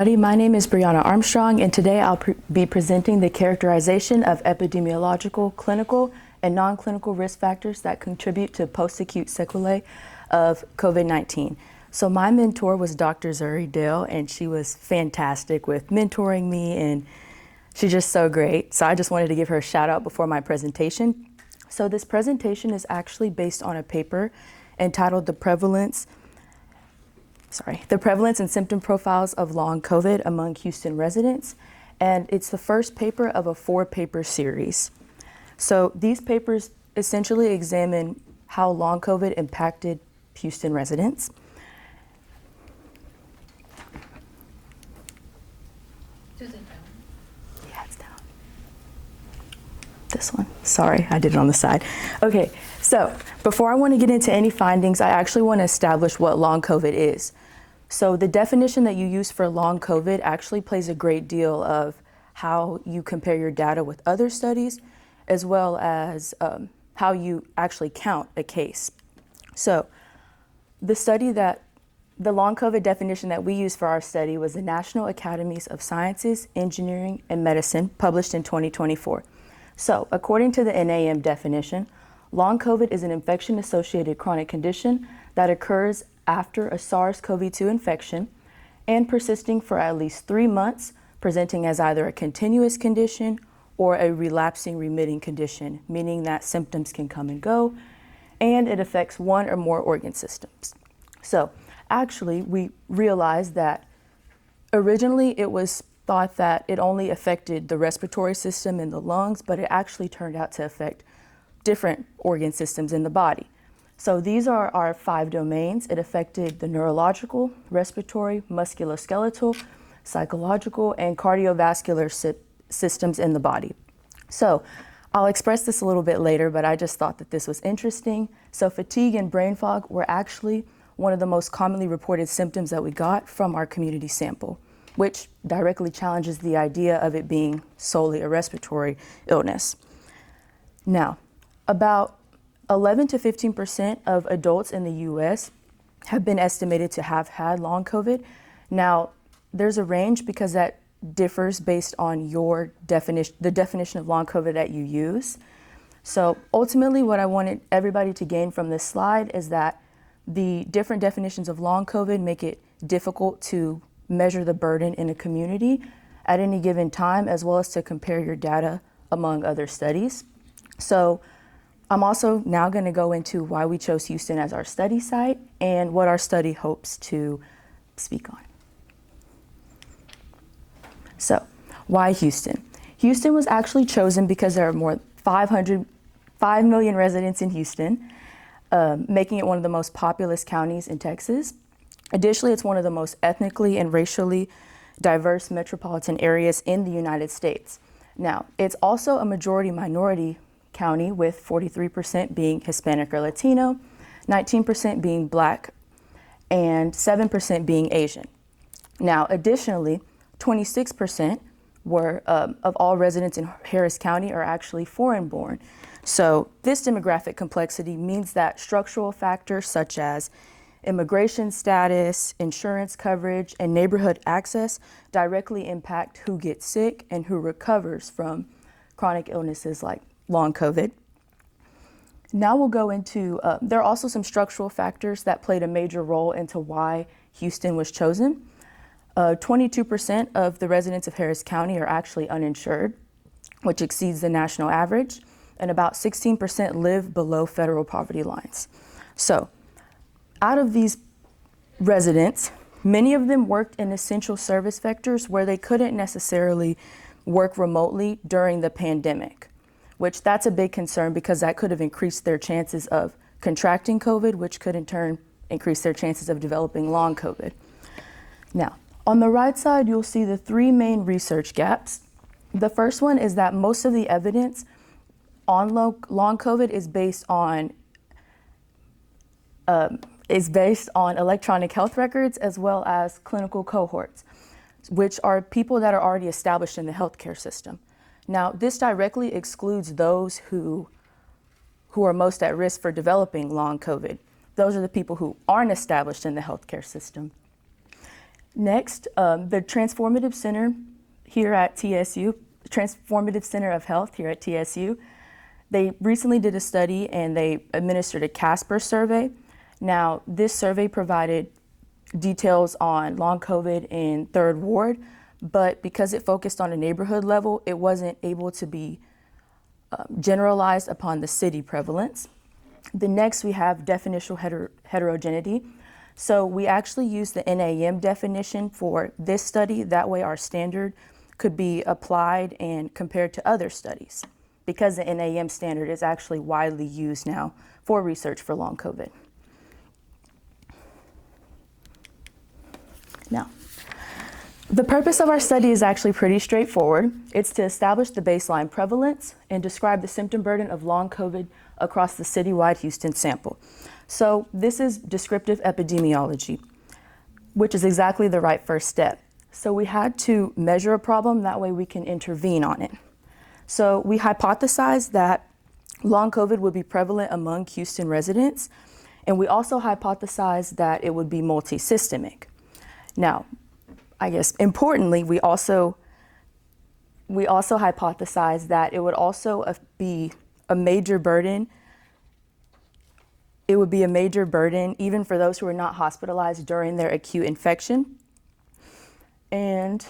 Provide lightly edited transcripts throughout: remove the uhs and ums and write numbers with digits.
My name is Bryanna Armstrong, and today I'll be presenting the characterization of epidemiological, clinical, and non-clinical risk factors that contribute to post-acute sequelae of COVID-19. So my mentor was Dr. Zuri Dale, and she was fantastic with mentoring me, and she's just so great. So I just wanted to give her a shout out before my presentation. So this presentation is actually based on a paper entitled The Prevalence and Symptom Profiles of Long COVID Among Houston Residents, and it's the first paper of a 4-paper series. So these papers essentially examine how long COVID impacted Houston residents. Is it down? Yeah, it's down. This one. Sorry, I did it on the side. Okay, so before I want to get into any findings, I actually want to establish what long COVID is. So the definition that you use for long COVID actually plays a great deal of how you compare your data with other studies, as well as how you actually count a case. So the long COVID definition that we used for our study was the National Academies of Sciences, Engineering, and Medicine, published in 2024. So according to the NAM definition, long COVID is an infection-associated chronic condition that occurs after a SARS-CoV-2 infection and persisting for at least 3 months, presenting as either a continuous condition or a relapsing remitting condition, meaning that symptoms can come and go, and it affects one or more organ systems. So actually, we realized that originally it was thought that it only affected the respiratory system and the lungs, but it actually turned out to affect different organ systems in the body. So these are our 5 domains. It affected the neurological, respiratory, musculoskeletal, psychological, and cardiovascular systems in the body. So I'll express this a little bit later, but I just thought that this was interesting. So fatigue and brain fog were actually one of the most commonly reported symptoms that we got from our community sample, which directly challenges the idea of it being solely a respiratory illness. Now, about 11 to 15% of adults in the US have been estimated to have had long COVID. Now, there's a range because that differs based on your definition, the definition of long COVID that you use. So ultimately, what I wanted everybody to gain from this slide is that the different definitions of long COVID make it difficult to measure the burden in a community at any given time, as well as to compare your data among other studies. So I'm also now going to go into why we chose Houston as our study site and what our study hopes to speak on. So, why Houston? Houston was actually chosen because there are more 5 million residents in Houston, making it one of the most populous counties in Texas. Additionally, it's one of the most ethnically and racially diverse metropolitan areas in the United States. Now, it's also a majority minority county, with 43% being Hispanic or Latino, 19% being Black, and 7% being Asian. Now, additionally, 26% of all residents in Harris County are actually foreign-born. So this demographic complexity means that structural factors such as immigration status, insurance coverage, and neighborhood access directly impact who gets sick and who recovers from chronic illnesses like long COVID. Now we'll go into, there are also some structural factors that played a major role into why Houston was chosen. 22% of the residents of Harris County are actually uninsured, which exceeds the national average, and about 16% live below federal poverty lines. So out of these residents, many of them worked in essential service sectors where they couldn't necessarily work remotely during the pandemic, which that's a big concern because that could have increased their chances of contracting COVID, which could in turn increase their chances of developing long COVID. Now, on the right side, you'll see the 3 main research gaps. The first one is that most of the evidence on long COVID is based on electronic health records as well as clinical cohorts, which are people that are already established in the healthcare system. Now, this directly excludes those who are most at risk for developing long COVID. Those are the people who aren't established in the healthcare system. Next, the Transformative Center here at TSU, Transformative Center of Health here at TSU, they recently did a study and they administered a Casper survey. Now, this survey provided details on long COVID in Third Ward, but because it focused on a neighborhood level, it wasn't able to be generalized upon the city prevalence. The next, we have definitional heterogeneity. So we actually use the NAM definition for this study. That way our standard could be applied and compared to other studies, because the NAM standard is actually widely used now for research for long COVID. Now, the purpose of our study is actually pretty straightforward. It's to establish the baseline prevalence and describe the symptom burden of long COVID across the citywide Houston sample. So this is descriptive epidemiology, which is exactly the right first step. So we had to measure a problem, that way we can intervene on it. So we hypothesized that long COVID would be prevalent among Houston residents, and we also hypothesized that it would be multisystemic. Now, I guess importantly, we also hypothesized that it would also be a major burden. It would be a major burden even for those who are not hospitalized during their acute infection. And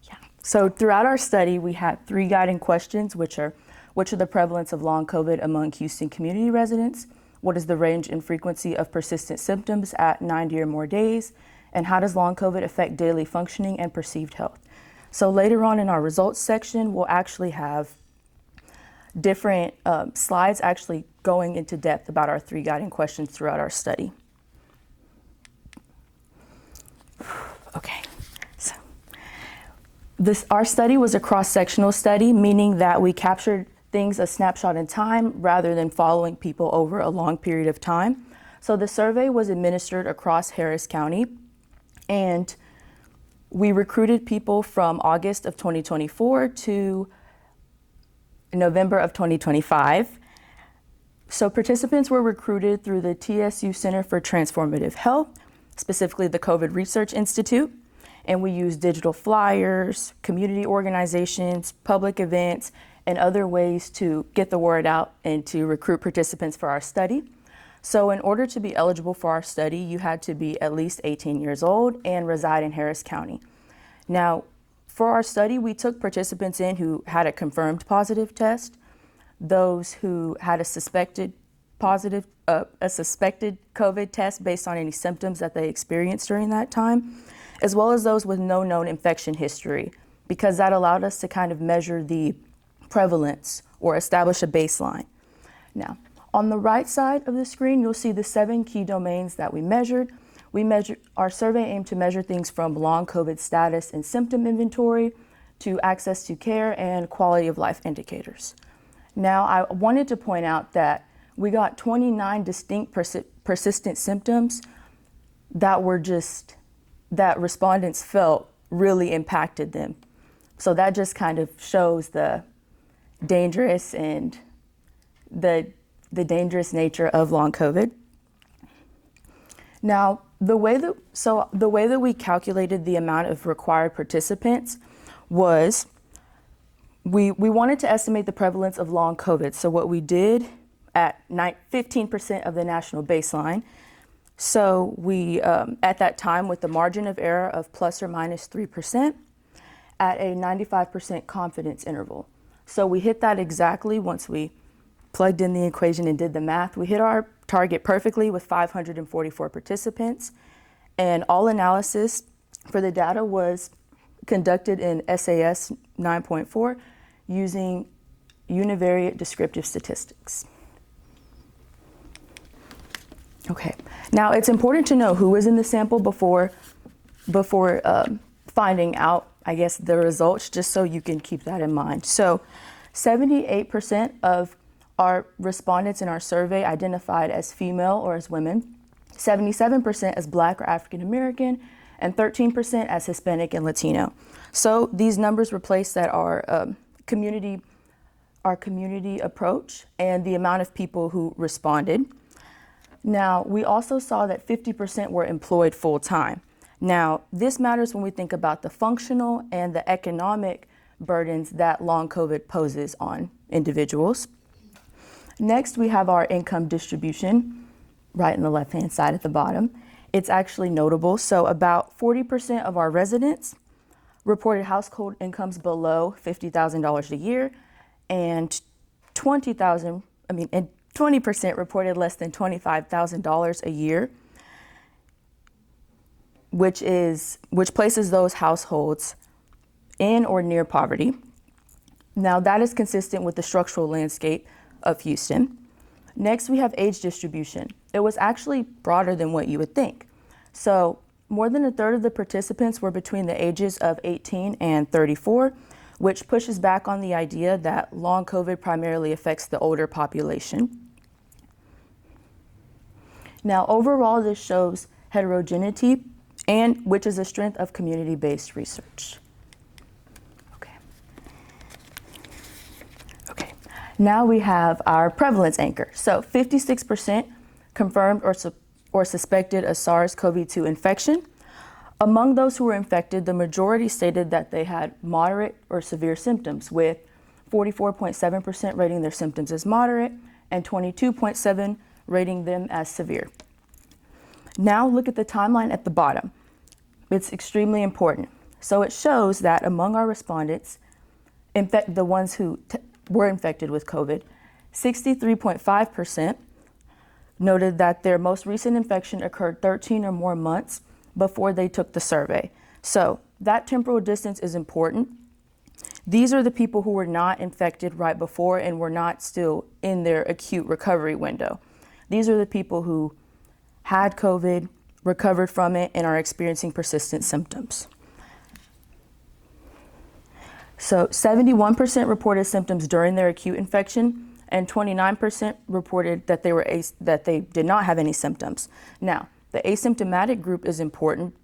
yeah, so throughout our study, we had 3 guiding questions, which are the prevalence of long COVID among Houston community residents? What is the range and frequency of persistent symptoms at 90 or more days? And how does long COVID affect daily functioning and perceived health? So later on in our results section, we'll actually have different slides actually going into depth about our 3 guiding questions throughout our study. Okay, so our study was a cross-sectional study, meaning that we captured things a snapshot in time rather than following people over a long period of time. So the survey was administered across Harris County, and we recruited people from August of 2024 to November of 2025. So participants were recruited through the TSU Center for Transformative Health, specifically the COVID Research Institute, and we used digital flyers, community organizations, public events, and other ways to get the word out and to recruit participants for our study. So in order to be eligible for our study, you had to be at least 18 years old and reside in Harris County. Now, for our study, we took participants in who had a confirmed positive test, those who had a suspected COVID test based on any symptoms that they experienced during that time, as well as those with no known infection history, because that allowed us to kind of measure the prevalence or establish a baseline. Now, on the right side of the screen, you'll see the 7 key domains that we measured. Our survey aimed to measure things from long COVID status and symptom inventory to access to care and quality of life indicators. Now, I wanted to point out that we got 29 distinct persistent symptoms that respondents felt really impacted them. So that just kind of shows the dangerous and the dangerous nature of long COVID. Now, the way that we calculated the amount of required participants was we wanted to estimate the prevalence of long COVID. So what we did at 15% of the national baseline. So we, at that time, with the margin of error of plus or minus 3% at a 95% confidence interval. So we hit that exactly once we plugged in the equation and did the math. We hit our target perfectly with 544 participants, and all analysis for the data was conducted in SAS 9.4 using univariate descriptive statistics. Okay, now it's important to know who was in the sample before finding out, I guess, the results, just so you can keep that in mind. So 78% of our respondents in our survey identified as female or as women, 77% as Black or African American, and 13% as Hispanic and Latino. So these numbers replace that our community approach and the amount of people who responded. Now, we also saw that 50% were employed full time. Now, this matters when we think about the functional and the economic burdens that long COVID poses on individuals. Next, we have our income distribution, right on the left-hand side at the bottom. It's actually notable. So about 40% of our residents reported household incomes below $50,000 a year, and 20% reported less than $25,000 a year, which places those households in or near poverty. Now, that is consistent with the structural landscape of Houston. Next, we have age distribution. It was actually broader than what you would think. So more than a third of the participants were between the ages of 18 and 34, which pushes back on the idea that long COVID primarily affects the older population. Now, overall, this shows heterogeneity, and which is a strength of community-based research. Okay. Now we have our prevalence anchor. So 56% confirmed or suspected a SARS-CoV-2 infection. Among those who were infected, the majority stated that they had moderate or severe symptoms, with 44.7% rating their symptoms as moderate and 22.7% rating them as severe. Now look at the timeline at the bottom. It's extremely important. So it shows that among our respondents, the ones who were infected with COVID, 63.5% noted that their most recent infection occurred 13 or more months before they took the survey. So that temporal distance is important. These are the people who were not infected right before and were not still in their acute recovery window. These are the people who had COVID, recovered from it, and are experiencing persistent symptoms. So 71% reported symptoms during their acute infection, and 29% reported that they did not have any symptoms. Now, the asymptomatic group is important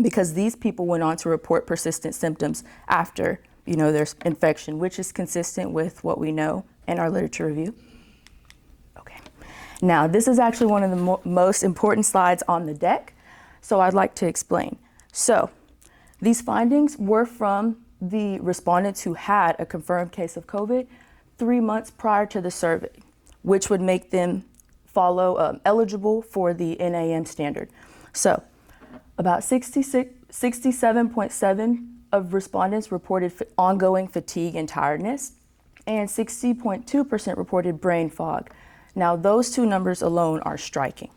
because these people went on to report persistent symptoms after, their infection, which is consistent with what we know in our literature review. Okay. Now, this is actually one of the most important slides on the deck, so I'd like to explain. So, these findings were from the respondents who had a confirmed case of COVID 3 months prior to the survey, which would make them follow eligible for the NAM standard. So about 67.7% of respondents reported ongoing fatigue and tiredness, and 60.2% reported brain fog. Now those two numbers alone are striking.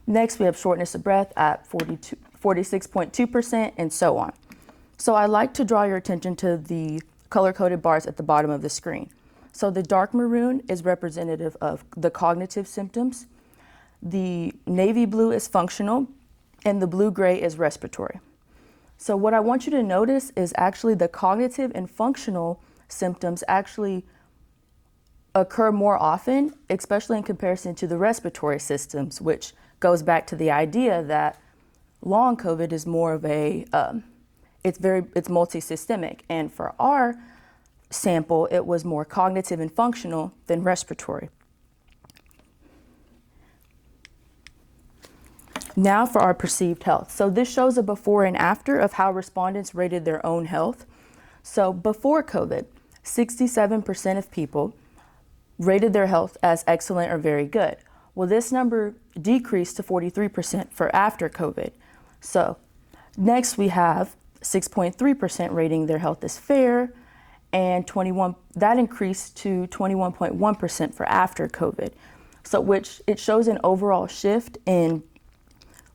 Next, we have shortness of breath at 46.2%, and so on. So I'd like to draw your attention to the color-coded bars at the bottom of the screen. So the dark maroon is representative of the cognitive symptoms, the navy blue is functional, and the blue-gray is respiratory. So what I want you to notice is actually the cognitive and functional symptoms actually occur more often, especially in comparison to the respiratory systems, which goes back to the idea that long COVID is more of a, it's multisystemic. And for our sample, it was more cognitive and functional than respiratory. Now for our perceived health. So this shows a before and after of how respondents rated their own health. So before COVID, 67% of people rated their health as excellent or very good. Well, this number decreased to 43% for after COVID. So next we have 6.3% rating their health as fair, and that increased to 21.1% for after COVID. So which it shows an overall shift in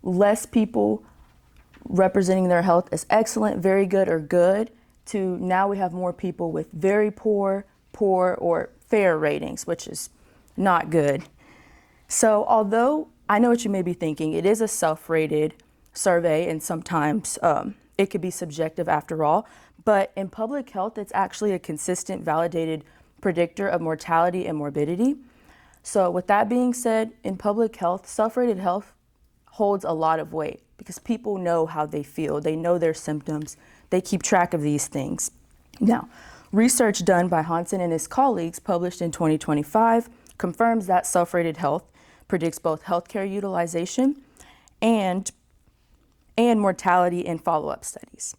less people representing their health as excellent, very good, or good, to now we have more people with very poor, or fair ratings, which is not good. So although I know what you may be thinking, it is a self-rated survey and sometimes it could be subjective after all, but in public health, it's actually a consistent, validated predictor of mortality and morbidity. So with that being said, in public health, self-rated health holds a lot of weight because people know how they feel, they know their symptoms, they keep track of these things. Now, research done by Hansen and his colleagues published in 2025 confirms that self-rated health predicts both healthcare utilization and and mortality in follow-up studies.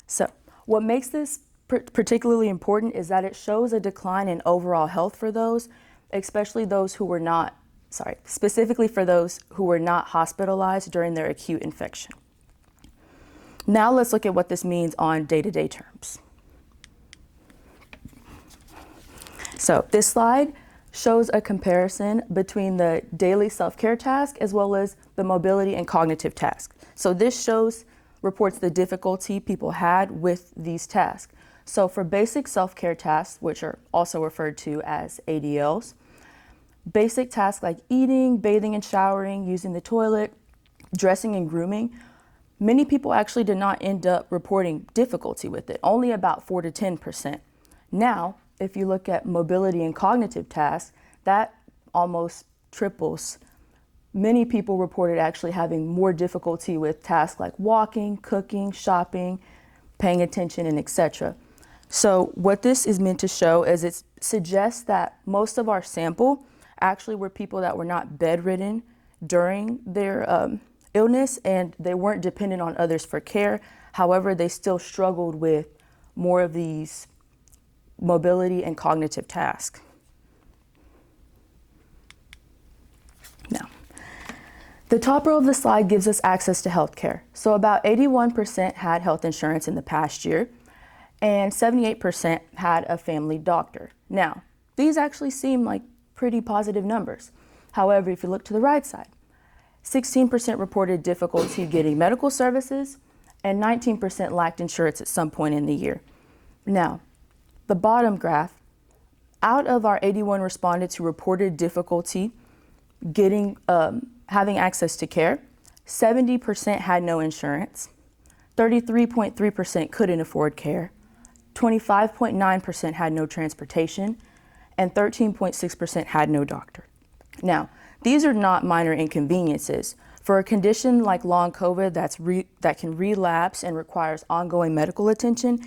So what makes this particularly important is that it shows a decline in overall health for those, especially those who were not, specifically for those who were not hospitalized during their acute infection. Now let's look at what this means on day-to-day terms. So this slide shows a comparison between the daily self-care task as well as the mobility and cognitive task. So this reports the difficulty people had with these tasks. So for basic self-care tasks, which are also referred to as ADLs, basic tasks like eating, bathing and showering, using the toilet, dressing and grooming, many people actually did not end up reporting difficulty with it, only about 4 to 10%. Now, if you look at mobility and cognitive tasks, that almost triples. Many people reported actually having more difficulty with tasks like walking, cooking, shopping, paying attention, and etc. So what this is meant to show is it suggests that most of our sample actually were people that were not bedridden during their illness, and they weren't dependent on others for care. However, they still struggled with more of these mobility and cognitive tasks. Now, the top row of the slide gives us access to healthcare. So about 81% had health insurance in the past year, and 78% had a family doctor. Now, these actually seem like pretty positive numbers. However, if you look to the right side, 16% reported difficulty getting medical services, and 19% lacked insurance at some point in the year. Now, the bottom graph, out of our 81 respondents who reported difficulty getting having access to care, 70% had no insurance, 33.3% couldn't afford care, 25.9% had no transportation, and 13.6% had no doctor. Now, these are not minor inconveniences. For a condition like long COVID that can relapse and requires ongoing medical attention,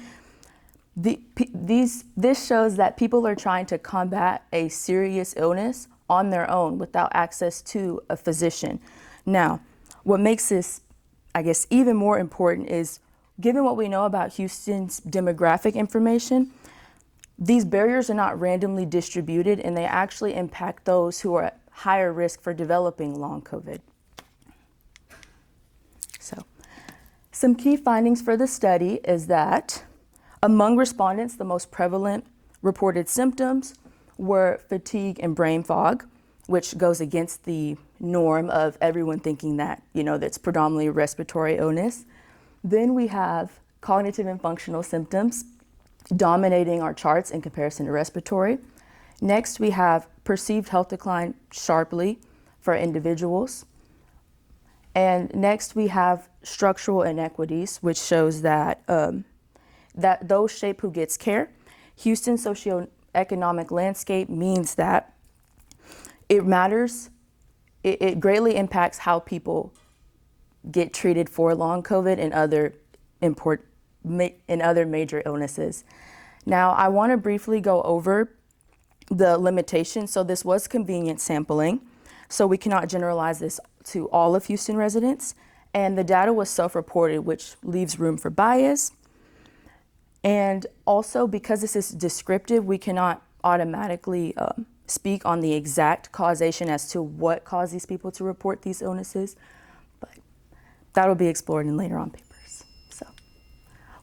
this shows that people are trying to combat a serious illness on their own without access to a physician. Now, what makes this, I guess, even more important is, given what we know about Houston's demographic information, these barriers are not randomly distributed, and they actually impact those who are at higher risk for developing long COVID. So, some key findings for the study is that among respondents, the most prevalent reported symptoms were fatigue and brain fog, which goes against the norm of everyone thinking that, that's predominantly a respiratory illness. Then we have cognitive and functional symptoms dominating our charts in comparison to respiratory. Next, we have perceived health decline sharply for individuals. And next, we have structural inequities, which shows that that those shape who gets care. Houston's socioeconomic landscape means that it matters. It greatly impacts how people get treated for long COVID and other major illnesses. Now, I want to briefly go over the limitations. So this was convenient sampling, so we cannot generalize this to all of Houston residents. And the data was self-reported, which leaves room for bias. And also, because this is descriptive, we cannot automatically speak on the exact causation as to what caused these people to report these illnesses, but that'll be explored in later on papers. So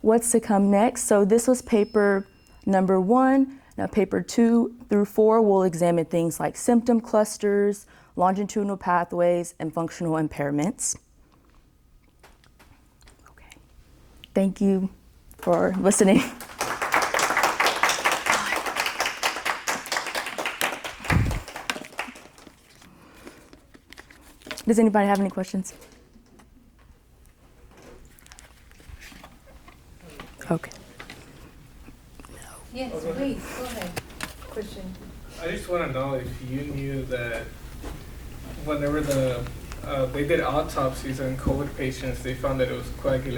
what's to come next? So this was paper number 1. Now paper 2 through 4 will examine things like symptom clusters, longitudinal pathways, and functional impairments. Okay, thank you for listening. Does anybody have any questions? Okay. Yes, please, go ahead. Question. I just want to know if you knew that whenever they did autopsies on COVID patients, they found that it was coagulation.